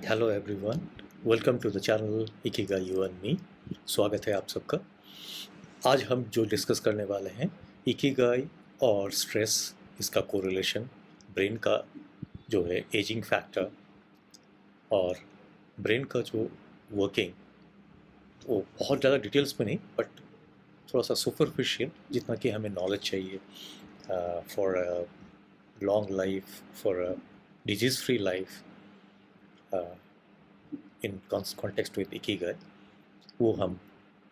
Hello everyone, welcome to the channel Ikigai you and me. स्वागत है आप सबका। आज हम जो डिस्कस करने वाले हैं इकिगाई और स्ट्रेस, इसका कोरिलेशन, ब्रेन का जो है एजिंग फैक्टर और ब्रेन का जो वर्किंग, वो बहुत ज़्यादा डिटेल्स में नहीं बट थोड़ा सा सुपरफिशियल जितना कि हमें नॉलेज चाहिए for long life, for disease free life in context with Ikigai, वो हम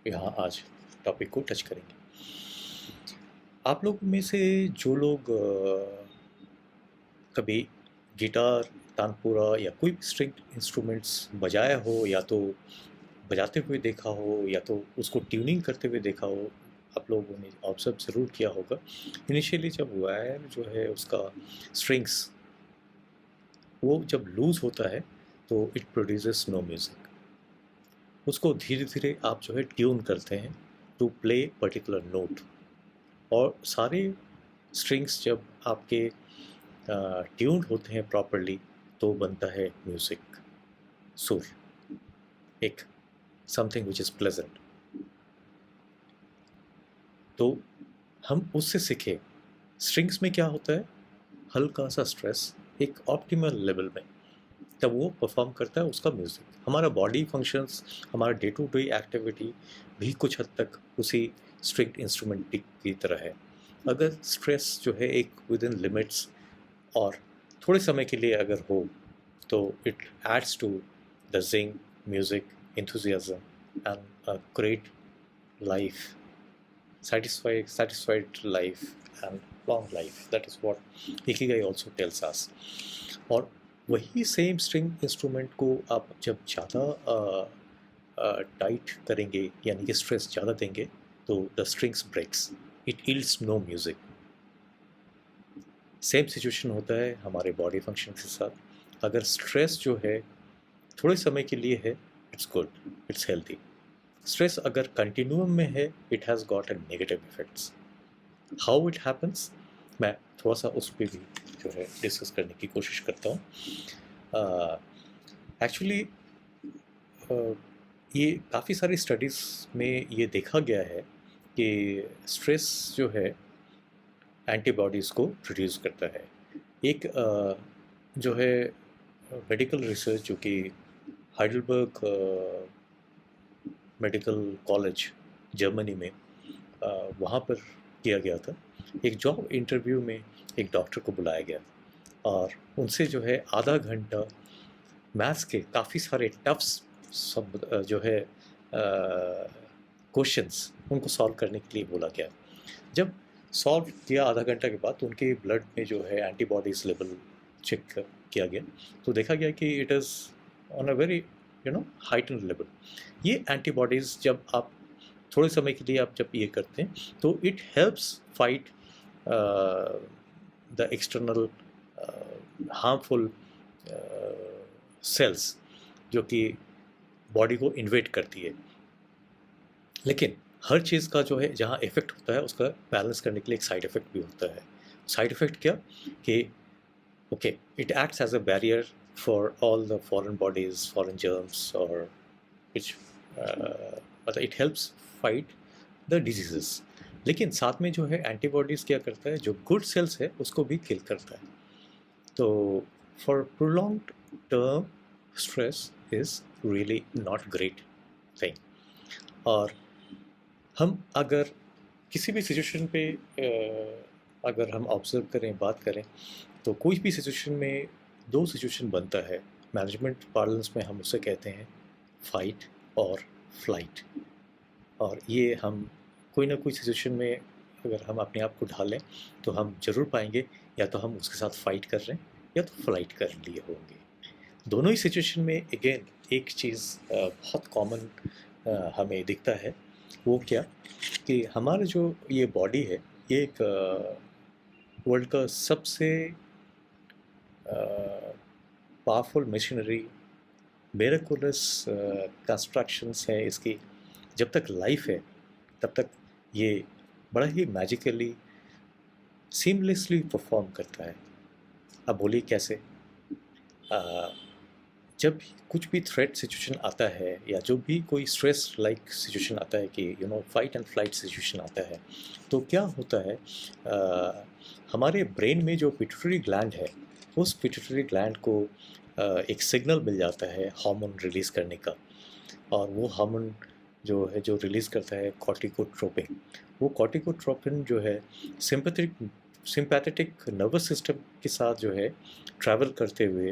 यहाँ आज टॉपिक को टच करेंगे। आप लोग में से जो लोग कभी गिटार, तानपुरा या कोई भी स्ट्रिंग इंस्ट्रूमेंट्स बजाया हो, या तो बजाते हुए देखा हो या तो उसको ट्यूनिंग करते हुए देखा हो, आप लोगों ने ऑब्जर्व ज़रूर किया होगा। इनिशियली जब वायर जो है उसका स्ट्रिंग्स वो जब लूज़ होता है तो इट प्रोड्यूसेस नो म्यूज़िक। उसको धीरे धीरे आप जो है ट्यून करते हैं टू प्ले पर्टिकुलर नोट, और सारे स्ट्रिंग्स जब आपके ट्यून्ड होते हैं प्रॉपरली तो बनता है म्यूज़िक, सुर, एक समथिंग विच इज़ प्लेजेंट। तो हम उससे सीखे स्ट्रिंग्स में क्या होता है, हल्का सा स्ट्रेस एक ऑप्टिमल लेवल में, तब वो परफॉर्म करता है उसका म्यूज़िक। हमारा बॉडी फंक्शंस, हमारा डे टू डे एक्टिविटी भी कुछ हद तक उसी स्ट्रिंग इंस्ट्रूमेंट की तरह है। अगर स्ट्रेस जो है एक विद इन लिमिट्स और थोड़े समय के लिए अगर हो तो it adds to the zing, music, enthusiasm and a great life, satisfied life and long life. That is what ikigai also tells us. और वही सेम स्ट्रिंग इंस्ट्रूमेंट को आप जब ज़्यादा टाइट करेंगे यानी कि स्ट्रेस ज़्यादा देंगे तो the strings breaks, it yields no music. Same situation होता है हमारे बॉडी फंक्शन के साथ। अगर स्ट्रेस जो है थोड़े समय के लिए है, it's good, it's healthy. Stress अगर कंटिन्यूम में है, it has got a negative effects. How it happens, मैं थोड़ा सा उस पर भी जो है डिस्कस करने की कोशिश करता हूँ। एक्चुअली ये काफ़ी सारी स्टडीज़ में ये देखा गया है कि स्ट्रेस जो है एंटीबॉडीज़ को प्रोड्यूस करता है। एक जो है मेडिकल रिसर्च जो कि हाइडलबर्ग मेडिकल कॉलेज जर्मनी में वहाँ पर किया गया था। एक जॉब इंटरव्यू में एक डॉक्टर को बुलाया गया और उनसे जो है आधा घंटा मैथ्स के काफ़ी सारे टफ्स सब जो है क्वेश्चंस उनको सॉल्व करने के लिए बोला गया। जब सॉल्व किया आधा घंटा के बाद तो उनके ब्लड में जो है एंटीबॉडीज़ लेवल चेक किया गया, तो देखा गया कि it is on a very heighten level. ये एंटीबॉडीज़ जब आप थोड़े समय के लिए आप जब ये करते हैं तो it helps fight the external harmful cells जो कि बॉडी को इन्वेट करती है। लेकिन हर चीज़ का जो है जहाँ इफ़ेक्ट होता है उसका बैलेंस करने के लिए एक साइड इफ़ेक्ट भी होता है। साइड इफ़ेक्ट क्या कि okay, it acts as a barrier for all the foreign bodies, foreign germs और विच मतलब it helps fight the diseases. लेकिन साथ में जो है एंटीबॉडीज़ क्या करता है, जो गुड सेल्स है उसको भी किल करता है। तो for prolonged term stress is really not great thing. और हम अगर किसी भी सिचुएशन पे अगर हम ऑब्जर्व करें, बात करें, तो कोई भी सिचुएशन में दो सिचुएशन बनता है। मैनेजमेंट पार्लेंस में हम उसे कहते हैं फाइट और फ्लाइट। और ये हम कोई ना कोई सिचुएशन में अगर हम अपने आप को ढालें तो हम ज़रूर पाएंगे या तो हम उसके साथ फाइट कर रहे हैं या तो फ्लाइट कर लिए होंगे। दोनों ही सिचुएशन में अगेन एक चीज़ बहुत कॉमन हमें दिखता है। वो क्या कि हमारा जो ये बॉडी है, ये एक वर्ल्ड का सबसे पावरफुल मशीनरी, मेरेकुलस कंस्ट्रक्शंस है इसकी। जब तक लाइफ है तब तक ये बड़ा ही मैजिकली, सीमलेसली परफॉर्म करता है। अब बोलिए कैसे? जब भी कुछ भी थ्रेट सिचुएशन आता है या जो भी कोई स्ट्रेस लाइक सिचुएशन आता है कि फाइट एंड फ्लाइट सिचुएशन आता है, तो क्या होता है, हमारे ब्रेन में जो पिट्यूटरी ग्लैंड है, उस पिट्यूटरी ग्लैंड को एक सिग्नल मिल जाता है हार्मोन रिलीज़ करने का। और वो हार्मोन जो है जो रिलीज़ करता है कॉर्टिकोट्रोपिन। वो कॉर्टिकोट्रोपिन जो है सिंपैथेटिक नर्वस सिस्टम के साथ जो है ट्रैवल करते हुए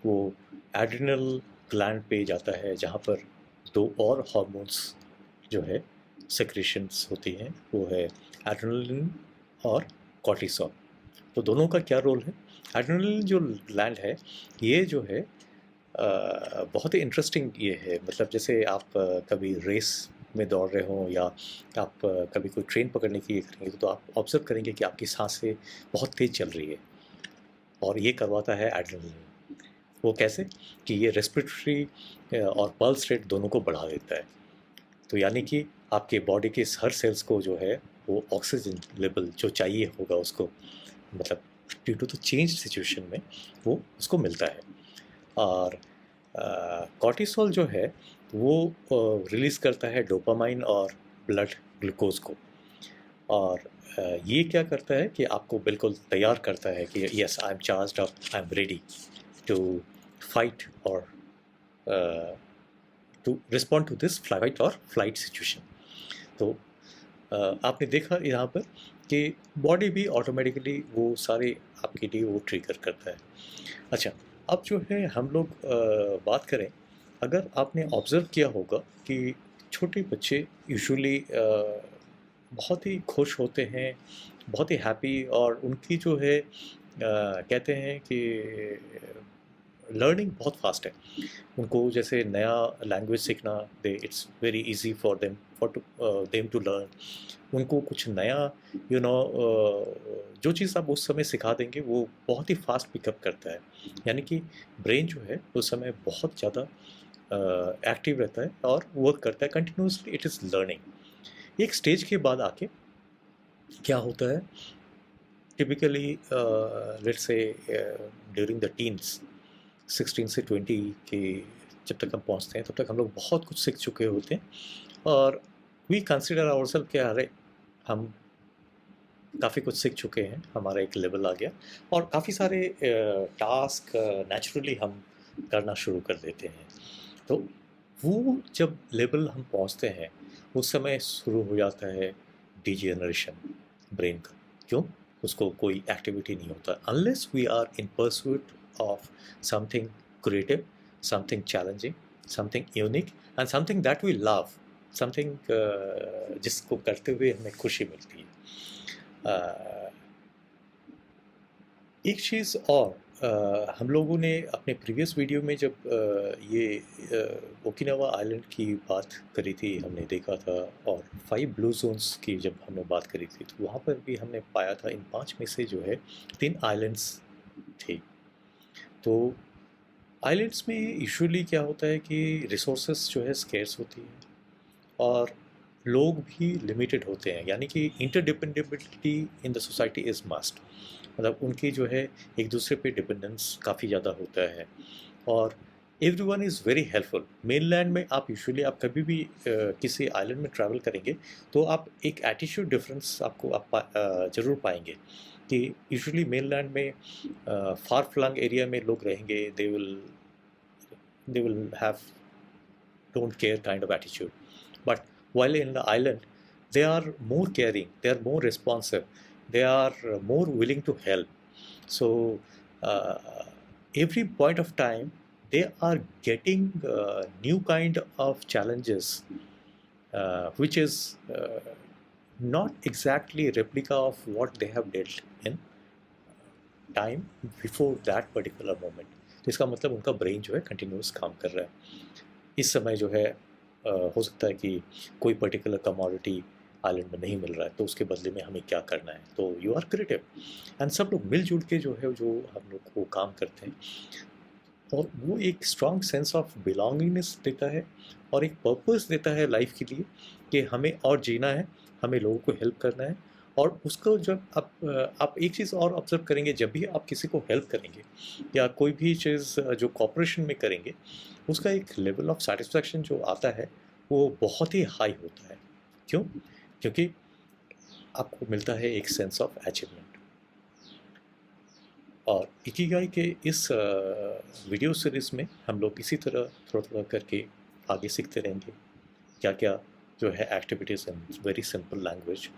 वो एड्रिनल ग्लैंड पे जाता है, जहाँ पर दो और हार्मोन्स जो है सेक्रेशंस होती हैं, वो है एड्रेनलिन और कॉर्टिसोल। तो दोनों का क्या रोल है? एड्रेनलिन जो ग्लैंड है, ये जो है बहुत ही इंटरेस्टिंग ये है। मतलब जैसे आप कभी रेस में दौड़ रहे हो या आप कभी कोई ट्रेन पकड़ने की करेंगे, तो आप ऑब्जर्व करेंगे कि आपकी सांसें बहुत तेज़ चल रही है, और ये करवाता है एड्रेनलिन। वो कैसे कि ये रेस्पिरेटरी और पल्स रेट दोनों को बढ़ा देता है। तो यानी कि आपके बॉडी के हर सेल्स को जो है वो ऑक्सीजन लेवल जो चाहिए होगा उसको, मतलब due to the change situation में वो उसको मिलता है। और कॉर्टिसोल जो है वो रिलीज़ करता है डोपामाइन और ब्लड ग्लूकोज को। और ये क्या करता है कि आपको बिल्कुल तैयार करता है कि yes, I am charged up, I am ready to fight और to respond to this fight और फ्लाइट सिचुएशन। तो आपने देखा यहाँ पर कि बॉडी भी ऑटोमेटिकली वो सारे आपके लिए वो ट्रिगर करता है। अच्छा, अब जो है हम लोग बात करें, अगर आपने ऑब्ज़र्व किया होगा कि छोटे बच्चे यूजुअली बहुत ही खुश होते हैं, बहुत ही हैप्पी, और उनकी जो है कहते हैं कि लर्निंग बहुत फास्ट है। उनको जैसे नया लैंग्वेज सीखना, they it's very easy for them them to learn. उनको कुछ नया जो चीज़ आप उस समय सिखा देंगे वो बहुत ही फास्ट पिकअप करता है। यानी कि ब्रेन जो है उस समय बहुत ज़्यादा एक्टिव रहता है और वर्क करता है कंटिन्यूसली, इट इज़ लर्निंग। एक स्टेज के बाद आके क्या होता है, typically let's say during the teens 16 से 20 के जब तक हम पहुंचते हैं, तब तक हम लोग बहुत कुछ सीख चुके होते हैं, और वी कंसिडर आवरसेल्फ कि अरे हम काफ़ी कुछ सीख चुके हैं, हमारा एक लेवल आ गया, और काफ़ी सारे टास्क नेचुरली हम करना शुरू कर देते हैं। तो वो जब लेवल हम पहुंचते हैं, उस समय शुरू हो जाता है डिजेनरेशन ब्रेन का। क्यों? उसको कोई एक्टिविटी नहीं होता unless we are in pursuit of something creative, something challenging, something unique and something that we love, something जिसको करते हुए हमें खुशी मिलती है। एक चीज़ और, हम लोगों ने अपने प्रीवियस वीडियो में जब ये ओकिनावा आइलैंड की बात करी थी, हमने देखा था, और 5 ब्लू जोन्स की जब हमने बात करी थी, तो वहाँ पर भी हमने पाया था इन 5 में से जो है 3 आइलैंड्स थे। तो आइलैंड्स में यूजुअली क्या होता है कि रिसोर्सेस जो है स्केर्स होती है, और लोग भी लिमिटेड होते हैं, यानी कि interdependability in the society is must. मतलब उनकी जो है एक दूसरे पे डिपेंडेंस काफ़ी ज़्यादा होता है, और everyone is very helpful. Mainland में आप यूजुअली आप कभी भी किसी आइलैंड में ट्रैवल करेंगे, तो आप एक एटीट्यूड डिफरेंस आपको ज़रूर पाएंगे कि यूजुअली मेनलैंड में फार फ्लंग एरिया में लोग रहेंगे, they will have don't care kind of attitude. But while in the island, they are more caring, they are more responsive, they are more willing to help. So every point of time, they are getting new kind of challenges, which is not exactly a replica of what they have dealt in time before that particular moment. तो इसका मतलब उनका brain जो है continuous काम कर रहा है। इस समय जो है हो सकता है कि कोई पर्टिकुलर कमोडिटी आइलैंड में नहीं मिल रहा है, तो उसके बदले में हमें क्या करना है। तो यू आर क्रिएटिव, एंड सब लोग मिलजुल के जो है जो हम लोग को काम करते हैं, और वो एक स्ट्रॉन्ग सेंस ऑफ बिलोंगिंगनेस देता है और एक पर्पस देता है लाइफ के लिए कि हमें और जीना है, हमें लोगों को हेल्प करना है, और उसको जब आप एक चीज़ और ऑब्ज़र्व करेंगे, जब भी आप किसी को हेल्प करेंगे या कोई भी चीज़ जो कॉपरेशन में करेंगे, उसका एक लेवल ऑफ सैटिस्फैक्शन जो आता है, वो बहुत ही हाई होता है। क्यों? क्योंकि आपको मिलता है एक सेंस ऑफ अचीवमेंट। और इकिगाई के इस वीडियो सीरीज़ में हम लोग इसी तरह थोड़ा-थोड़ा करके आगे सीखते रहेंगे। क्या-क्या जो है activities in very simple language.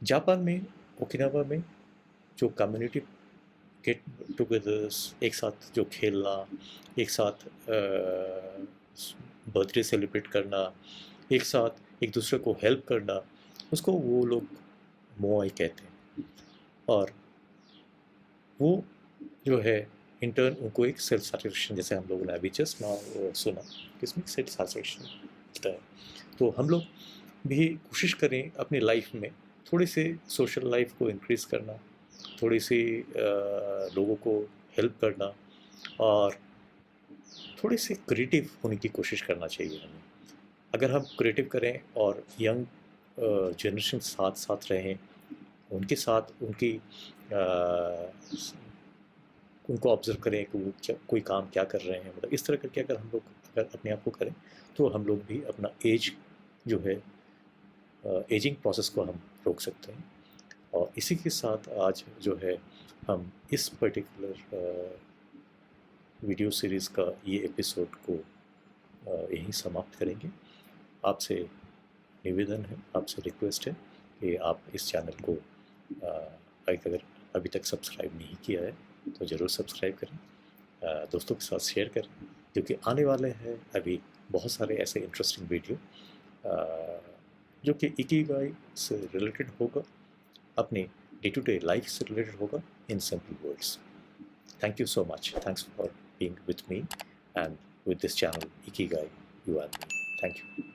Japan में, ओकिनावा में जो कम्युनिटी गेट टुगेदर्स, एक साथ जो खेलना, एक साथ बर्थडे सेलिब्रेट करना, एक साथ एक दूसरे को हेल्प करना, उसको वो लोग मोआई कहते हैं। और वो जो है इन टर्न उनको एक सेल्फ सैटिस्फैक्शन, जैसे हम लोगों ने अभी जस्ट नाउ सुना, किसमें सेल्फ सैटिस्फैक्शन मिलता है। तो हम लोग भी कोशिश करें अपनी लाइफ में थोड़ी सी सोशल लाइफ को इंक्रीज़ करना, थोड़ी सी लोगों को हेल्प करना, और थोड़ी सी क्रिएटिव होने की कोशिश करना चाहिए हमें। अगर हम क्रिएटिव करें और यंग जनरेशन साथ साथ रहें, उनके साथ उनको ऑब्ज़र्व करें कि वो क्या कोई काम क्या कर रहे हैं, मतलब इस तरह करके अगर हम लोग अगर अपने आप को करें, तो हम लोग भी अपना एज जो है एजिंग प्रोसेस को हम रोक सकते हैं। और इसी के साथ आज जो है हम इस पर्टिकुलर वीडियो सीरीज़ का ये एपिसोड को यहीं समाप्त करेंगे। आपसे निवेदन है, आपसे रिक्वेस्ट है कि आप इस चैनल को अगर अभी तक सब्सक्राइब नहीं किया है तो ज़रूर सब्सक्राइब करें, दोस्तों के साथ शेयर करें, क्योंकि आने वाले हैं अभी बहुत सारे ऐसे इंटरेस्टिंग वीडियो जो कि इकिगाई से रिलेटेड होगा, अपने डे टू डे लाइफ से रिलेटेड होगा, in simple words. Thank you so much. Thanks for being with me and with this channel, Ikigai You and Me. Thank you.